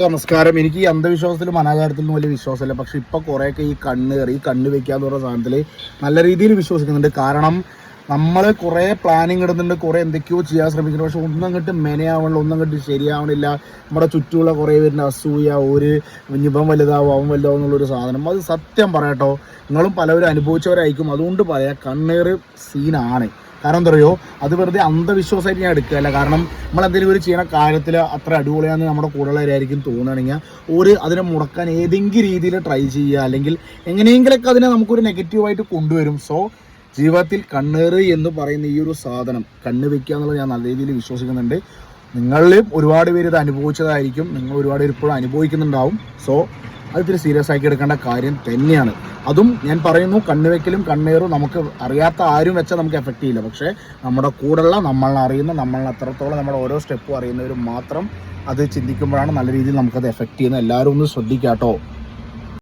നമസ്കാരം. എനിക്ക് ഈ അന്ധവിശ്വാസത്തിലും അനാചാരത്തിലും വലിയ വിശ്വാസമില്ല. പക്ഷെ ഇപ്പൊ കുറെയൊക്കെ ഈ കണ്ണ് വെക്കാന്ന് പറയുന്ന സാധനത്തിൽ നല്ല രീതിയിൽ വിശ്വസിക്കുന്നുണ്ട്. കാരണം നമ്മൾ കുറേ പ്ലാനിങ് ഇടുന്നുണ്ട്, കുറേ എന്തൊക്കെയോ ചെയ്യാൻ ശ്രമിക്കുന്നു. പക്ഷെ ഒന്നും അങ്ങോട്ട് മെനയാവണില്ല, ഒന്നും അങ്ങോട്ട് ശരിയാവണില്ല. നമ്മുടെ ചുറ്റുമുള്ള കുറേ പേരിൻ്റെ അസൂയ, ഒരു ഇപ്പം വലുതാവും അവൻ വലുതാവും എന്നുള്ളൊരു സാധനം. അത് സത്യം പറയാട്ടോ, നിങ്ങളും പലവരും അനുഭവിച്ചവരായിരിക്കും. അതുകൊണ്ട് പറയാം, കണ്ണേറ് സീനാണ്. കാരണം എന്താ പറയുക, അത് വെറുതെ അന്ധവിശ്വാസമായിട്ട് ഞാൻ എടുക്കുകയല്ല. കാരണം നമ്മളെന്തെങ്കിലും ഒരു ചെയ്യുന്ന കാര്യത്തിൽ അത്ര അടിപൊളിയാണെന്ന് നമ്മുടെ കൂടെയുള്ളവരായിരിക്കും തോന്നുകയാണെങ്കിൽ അതിനെ മുടക്കാൻ ഏതെങ്കിലും രീതിയിൽ ട്രൈ ചെയ്യുക, അല്ലെങ്കിൽ എങ്ങനെയെങ്കിലൊക്കെ അതിനെ നമുക്കൊരു നെഗറ്റീവായിട്ട് കൊണ്ടുവരും. സോ ജീവിതത്തിൽ കണ്ണേറ് എന്ന് പറയുന്ന ഈ ഒരു സാധനം, കണ്ണ് വെക്കുക എന്നുള്ളത് ഞാൻ നല്ല രീതിയിൽ വിശ്വസിക്കുന്നുണ്ട്. നിങ്ങളിലും ഒരുപാട് പേര് ഇത് അനുഭവിച്ചതായിരിക്കും, നിങ്ങൾ ഒരുപാട് പേര് ഇപ്പോഴും അനുഭവിക്കുന്നുണ്ടാവും. സോ അത് ഇത്തിരി സീരിയസ് ആക്കി എടുക്കേണ്ട കാര്യം തന്നെയാണ്. അതും ഞാൻ പറയുന്നു, കണ്ണുവെക്കലും കണ്ണേറും നമുക്ക് അറിയാത്ത ആരും വെച്ചാൽ നമുക്ക് എഫക്റ്റ് ചെയ്യില്ല. പക്ഷേ നമ്മുടെ കൂടെയുള്ള, നമ്മളെ അറിയുന്ന, നമ്മളെ അത്രത്തോളം നമ്മുടെ ഓരോ സ്റ്റെപ്പും അറിയുന്നവരും മാത്രം അത് ചിന്തിക്കുമ്പോഴാണ് നല്ല രീതിയിൽ നമുക്കത് എഫക്റ്റ് ചെയ്യുന്നത്. എല്ലാവരും ഒന്ന് ശ്രദ്ധിക്കാട്ടോ.